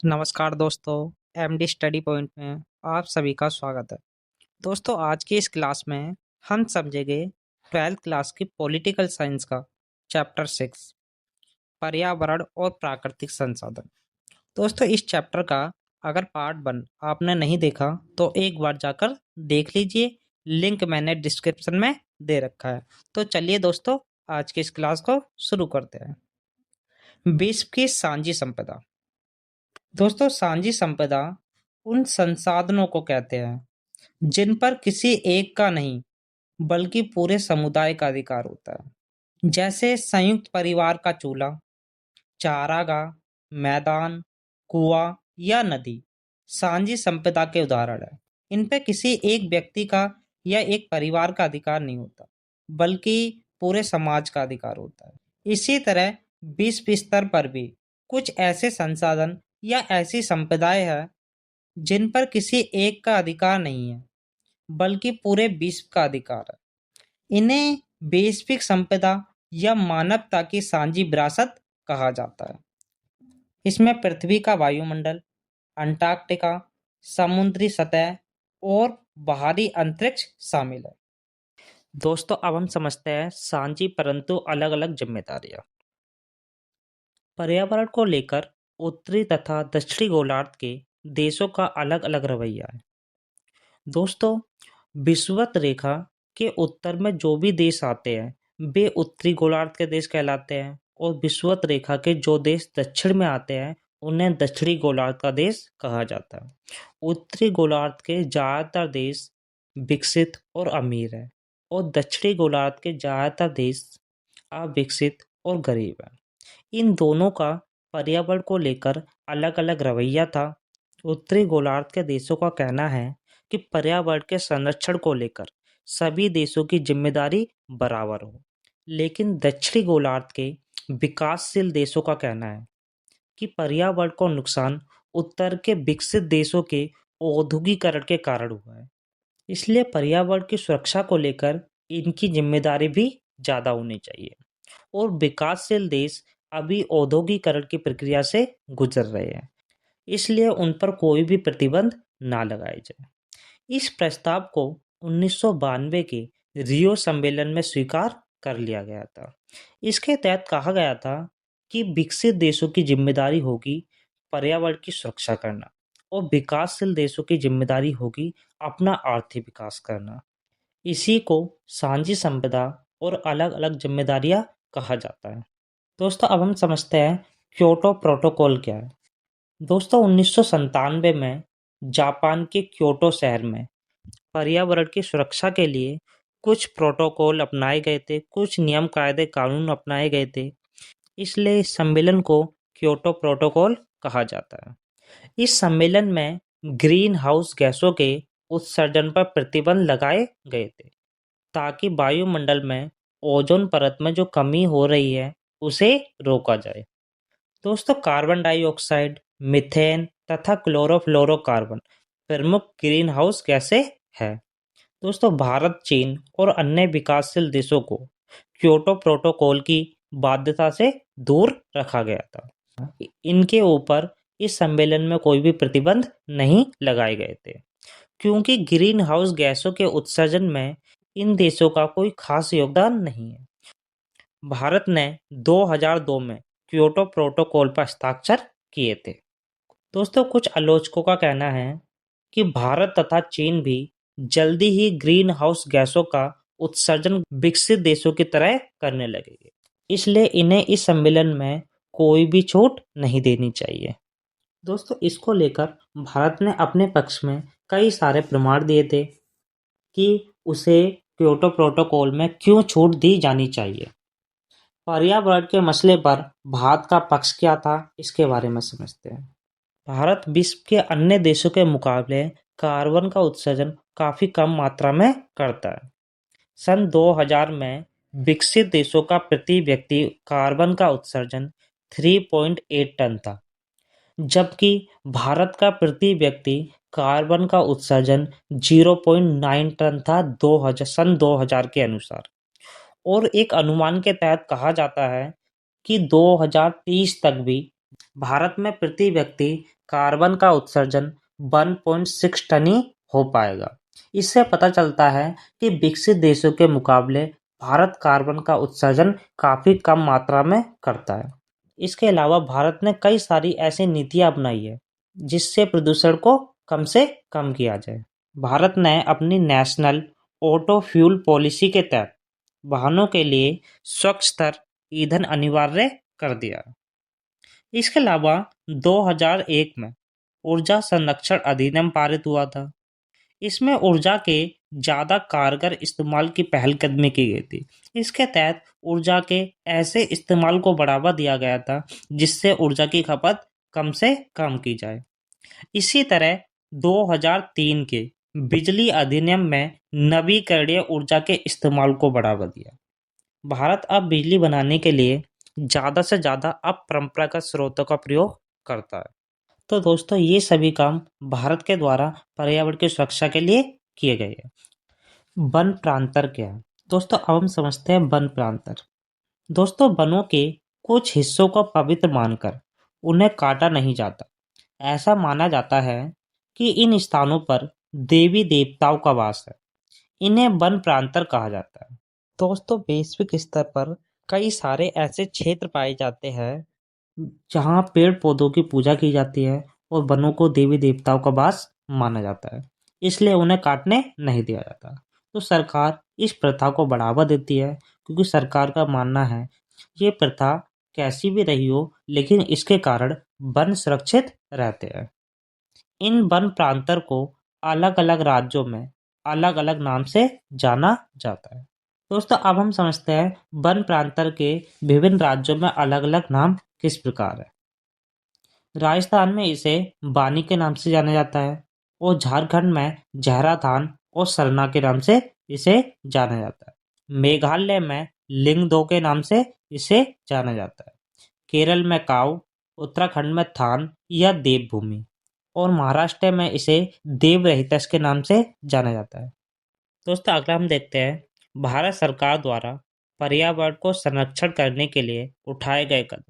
नमस्कार दोस्तों। MD study point में आप सभी का स्वागत है। दोस्तों, आज की इस क्लास में हम समझेंगे 12th क्लास की पॉलिटिकल साइंस का चैप्टर 6 पर्यावरण और प्राकृतिक संसाधन। दोस्तों, इस चैप्टर का अगर पार्ट 1 आपने नहीं देखा तो एक बार जाकर देख लीजिए। लिंक मैंने डिस्क्रिप्शन में दे रखा है। तो चलिए दोस्तों, आज की इस क्लास को शुरू करते हैं। विश्व की साझी संपदा। दोस्तों, साझी संपदा उन संसाधनों को कहते हैं जिन पर किसी एक का नहीं बल्कि पूरे समुदाय का अधिकार होता है। जैसे संयुक्त परिवार का चूल्हा, चारागाह, मैदान, कुआं या नदी साझी संपदा के उदाहरण है। इन पे किसी एक व्यक्ति का या एक परिवार का अधिकार नहीं होता, बल्कि पूरे समाज का अधिकार होता है। इसी तरह विश्व स्तर पर भी कुछ ऐसे संसाधन या ऐसी संपदाएं हैं जिन पर किसी एक का अधिकार नहीं है, बल्कि पूरे विश्व का अधिकार है। इन्हें वैश्विक संपदा या मानवता की साझी विरासत कहा जाता है। इसमें पृथ्वी का वायुमंडल, अंटार्कटिका, समुद्री सतह और बाहरी अंतरिक्ष शामिल है। दोस्तों, अब हम समझते हैं साझी परंतु अलग अलग जिम्मेदारियां। पर्यावरण को लेकर उत्तरी तथा दक्षिणी गोलार्ध के देशों का अलग अलग रवैया है। दोस्तों, विषुवत रेखा के उत्तर में जो भी देश आते हैं वे उत्तरी गोलार्ध के देश कहलाते हैं, और विषुवत रेखा के जो देश दक्षिण में आते हैं उन्हें दक्षिणी गोलार्ध का देश कहा जाता है। उत्तरी गोलार्ध के ज्यादातर देश विकसित और अमीर है, और दक्षिणी गोलार्ध के ज्यादातर देश अविकसित और गरीब है। इन दोनों का पर्यावरण को लेकर अलग अलग रवैया था। उत्तरी गोलार्ध के देशों का कहना है कि पर्यावरण के संरक्षण को लेकर सभी देशों की जिम्मेदारी बराबर हो, लेकिन दक्षिणी गोलार्ध के विकासशील देशों का कहना है कि पर्यावरण को नुकसान उत्तर के विकसित देशों के औद्योगिकरण के कारण हुआ है। इसलिए पर्यावरण की सुरक्षा को लेकर इनकी जिम्मेदारी भी ज्यादा होनी चाहिए, और विकासशील देश अभी औद्योगिकरण की प्रक्रिया से गुजर रहे हैं, इसलिए उन पर कोई भी प्रतिबंध ना लगाए जाए। इस प्रस्ताव को 1992 के रियो सम्मेलन में स्वीकार कर लिया गया था। इसके तहत कहा गया था कि विकसित देशों की जिम्मेदारी होगी पर्यावरण की सुरक्षा करना, और विकासशील देशों की जिम्मेदारी होगी अपना आर्थिक विकास करना। इसी को साझी संपदा और अलग अलग जिम्मेदारियां कहा जाता है। दोस्तों, अब हम समझते हैं क्योटो प्रोटोकॉल क्या है। दोस्तों, 1997 में जापान के क्योटो शहर में पर्यावरण की सुरक्षा के लिए कुछ प्रोटोकॉल अपनाए गए थे, कुछ नियम कायदे कानून अपनाए गए थे। इसलिए इस सम्मेलन को क्योटो प्रोटोकॉल कहा जाता है। इस सम्मेलन में ग्रीन हाउस गैसों के उत्सर्जन पर प्रतिबंध लगाए गए थे, ताकि वायुमंडल में ओजोन परत में जो कमी हो रही है उसे रोका जाए। दोस्तों, कार्बन डाइऑक्साइड, मीथेन तथा क्लोरोफ्लोरोकार्बन प्रमुख ग्रीन हाउस गैसें हैं। दोस्तों, भारत, चीन और अन्य विकासशील देशों को क्योटो प्रोटोकॉल की बाध्यता से दूर रखा गया था। इनके ऊपर इस सम्मेलन में कोई भी प्रतिबंध नहीं लगाए गए थे, क्योंकि ग्रीन हाउस गैसों के उत्सर्जन में इन देशों का कोई खास योगदान नहीं है। भारत ने 2002 में क्योटो प्रोटोकॉल पर हस्ताक्षर किए थे। दोस्तों, कुछ आलोचकों का कहना है कि भारत तथा चीन भी जल्दी ही ग्रीन हाउस गैसों का उत्सर्जन विकसित देशों की तरह करने लगेंगे, इसलिए इन्हें इस सम्मेलन में कोई भी छूट नहीं देनी चाहिए। दोस्तों, इसको लेकर भारत ने अपने पक्ष में कई सारे प्रमाण दिए थे कि उसे क्योटो प्रोटोकॉल में क्यों छूट दी जानी चाहिए। पर्यावरण के मसले पर भारत का पक्ष क्या था, इसके बारे में समझते हैं। भारत विश्व के अन्य देशों के मुकाबले कार्बन का उत्सर्जन काफी कम मात्रा में करता है। सन 2000 में विकसित देशों का प्रति व्यक्ति कार्बन का उत्सर्जन 3.8 टन था, जबकि भारत का प्रति व्यक्ति कार्बन का उत्सर्जन 0.9 टन था 2000 के अनुसार। और एक अनुमान के तहत कहा जाता है कि 2030 तक भी भारत में प्रति व्यक्ति कार्बन का उत्सर्जन 1.6 टन ही हो पाएगा। इससे पता चलता है कि विकसित देशों के मुकाबले भारत कार्बन का उत्सर्जन काफी कम मात्रा में करता है। इसके अलावा भारत ने कई सारी ऐसी नीतियां अपनाई है जिससे प्रदूषण को कम से कम किया जाए। भारत ने अपनी नेशनल ऑटो फ्यूल पॉलिसी के तहत वाहनों के लिए स्वच्छ ईंधन अनिवार्य कर दिया। इसके अलावा 2001 में ऊर्जा संरक्षण अधिनियम पारित हुआ था। इसमें ऊर्जा के ज्यादा कारगर इस्तेमाल की पहलकदमी की गई थी। इसके तहत ऊर्जा के ऐसे इस्तेमाल को बढ़ावा दिया गया था जिससे ऊर्जा की खपत कम से कम की जाए। इसी तरह 2003 के बिजली अधिनियम में नवीकरणीय ऊर्जा के इस्तेमाल को बढ़ावा दिया। भारत अब बिजली बनाने के लिए ज्यादा से ज्यादा अपरंपरागत स्रोतों का प्रयोग करता है। तो दोस्तों, ये सभी काम भारत के द्वारा पर्यावरण की सुरक्षा के लिए किए गए हैं। वन प्रांतर क्या है? दोस्तों, अब हम समझते हैं वन प्रांतर। दोस्तों, वनों के कुछ हिस्सों को पवित्र मानकर उन्हें काटा नहीं जाता। ऐसा माना जाता है कि इन स्थानों पर देवी देवताओं का वास है। इन्हें वन प्रांतर कहा जाता है। दोस्तों, वैश्विक स्तर पर कई सारे ऐसे क्षेत्र पाए जाते हैं जहाँ पेड़ पौधों की पूजा की जाती है और वनों को देवी देवताओं का वास माना जाता है, इसलिए उन्हें काटने नहीं दिया जाता। तो सरकार इस प्रथा को बढ़ावा देती है क्योंकि सरकार का मानना है ये प्रथा कैसी भी रही हो लेकिन इसके कारण वन सुरक्षित रहते हैं। इन वन प्रांतर को अलग अलग राज्यों में अलग अलग नाम से जाना जाता है। दोस्तों, अब हम समझते हैं वन प्रांतर के विभिन्न राज्यों में अलग अलग नाम किस प्रकार है। राजस्थान में इसे बानी के नाम से जाना जाता है और झारखंड में जहराथान और सरना के नाम से इसे जाना जाता है। मेघालय में लिंगदो के नाम से इसे जाना जाता है। केरल में काऊ, उत्तराखंड में थान या देवभूमि और महाराष्ट्र में इसे देवरहितस के नाम से जाना जाता है। दोस्तों, अगला हम देखते हैं भारत सरकार द्वारा पर्यावरण को संरक्षण करने के लिए उठाए गए कदम।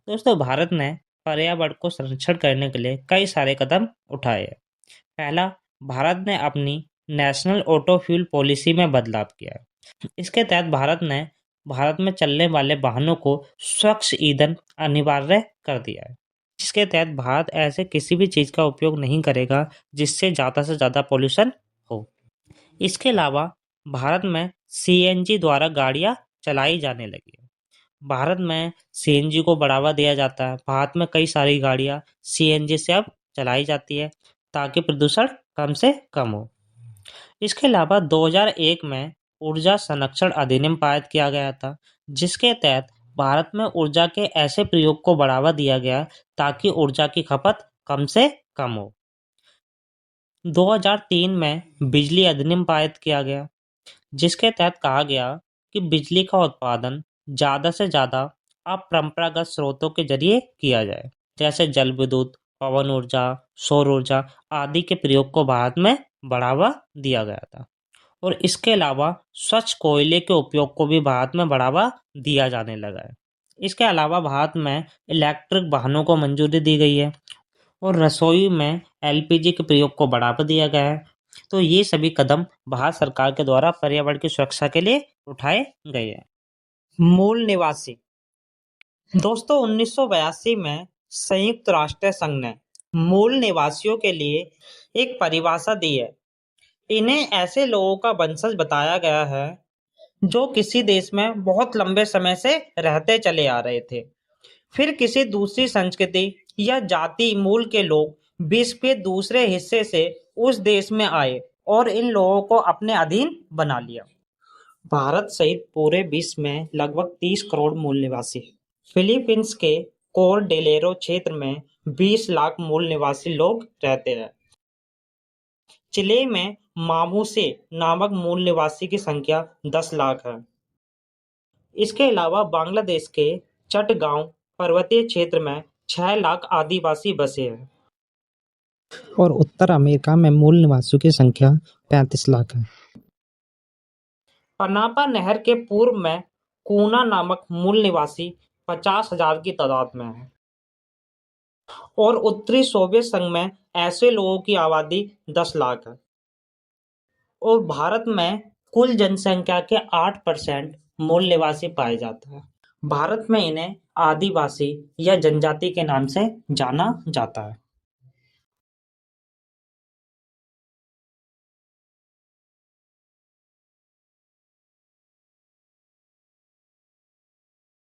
दोस्तों, भारत ने पर्यावरण को संरक्षण करने के लिए कई सारे कदम उठाए हैं। पहला, भारत ने अपनी नेशनल ऑटो फ्यूल पॉलिसी में बदलाव किया है। इसके तहत भारत में चलने वाले वाहनों को स्वच्छ ईंधन अनिवार्य कर दिया है। इसके तहत भारत ऐसे किसी भी चीज का उपयोग नहीं करेगा जिससे ज्यादा से ज्यादा पोल्यूशन हो। इसके अलावा भारत में सीएनजी द्वारा गाड़ियां चलाई जाने लगी है। भारत में सीएनजी को बढ़ावा दिया जाता है। भारत में कई सारी गाड़ियां सीएनजी से अब चलाई जाती है ताकि प्रदूषण कम से कम हो। इसके अलावा 2001 में ऊर्जा संरक्षण अधिनियम पारित किया गया था जिसके तहत भारत में ऊर्जा के ऐसे प्रयोग को बढ़ावा दिया गया ताकि ऊर्जा की खपत कम से कम हो। 2003 में बिजली अधिनियम पारित किया गया जिसके तहत कहा गया कि बिजली का उत्पादन ज्यादा से ज्यादा अपरंपरागत स्रोतों के जरिए किया जाए, जैसे जल विद्युत, पवन ऊर्जा, सौर ऊर्जा आदि के प्रयोग को भारत में बढ़ावा दिया गया था। और इसके अलावा स्वच्छ कोयले के उपयोग को भी भारत में बढ़ावा दिया जाने लगा है। इसके अलावा भारत में इलेक्ट्रिक वाहनों को मंजूरी दी गई है और रसोई में एलपीजी के प्रयोग को बढ़ावा दिया गया है। तो ये सभी कदम भारत सरकार के द्वारा पर्यावरण की सुरक्षा के लिए उठाए गए हैं। मूल निवासी। दोस्तों, 1982 में संयुक्त राष्ट्र संघ ने मूल निवासियों के लिए एक परिभाषा दी है। इन्हें ऐसे लोगों का वंशज बताया गया है जो किसी देश में बहुत लंबे समय से रहते चले आ रहे थे, फिर किसी दूसरी संस्कृति या जाति मूल के लोग विश्व के दूसरे हिस्से से उस देश में आए और इन लोगों को अपने अधीन बना लिया। भारत सहित पूरे विश्व में लगभग 30 करोड़ मूल निवासी हैं। फिलीपींस के कोरडेलेरो क्षेत्र में 20 लाख मूल निवासी लोग रहते हैं। चिले में मामुसे नामक मूल निवासी की संख्या 10 लाख है। इसके अलावा बांग्लादेश के चटगांव पर्वतीय क्षेत्र में 6 लाख आदिवासी बसे हैं और उत्तर अमेरिका में मूल निवासियों की संख्या 35 लाख है। पनापा नहर के पूर्व में कूना नामक मूल निवासी 50,000 की तादाद में है। और उत्तरी सोवियत संघ में ऐसे लोगों की आबादी 10 लाख है। और भारत में कुल जनसंख्या के 8% मूल निवासी पाए जाते हैं। भारत में इन्हें आदिवासी या जनजाति के नाम से जाना जाता है।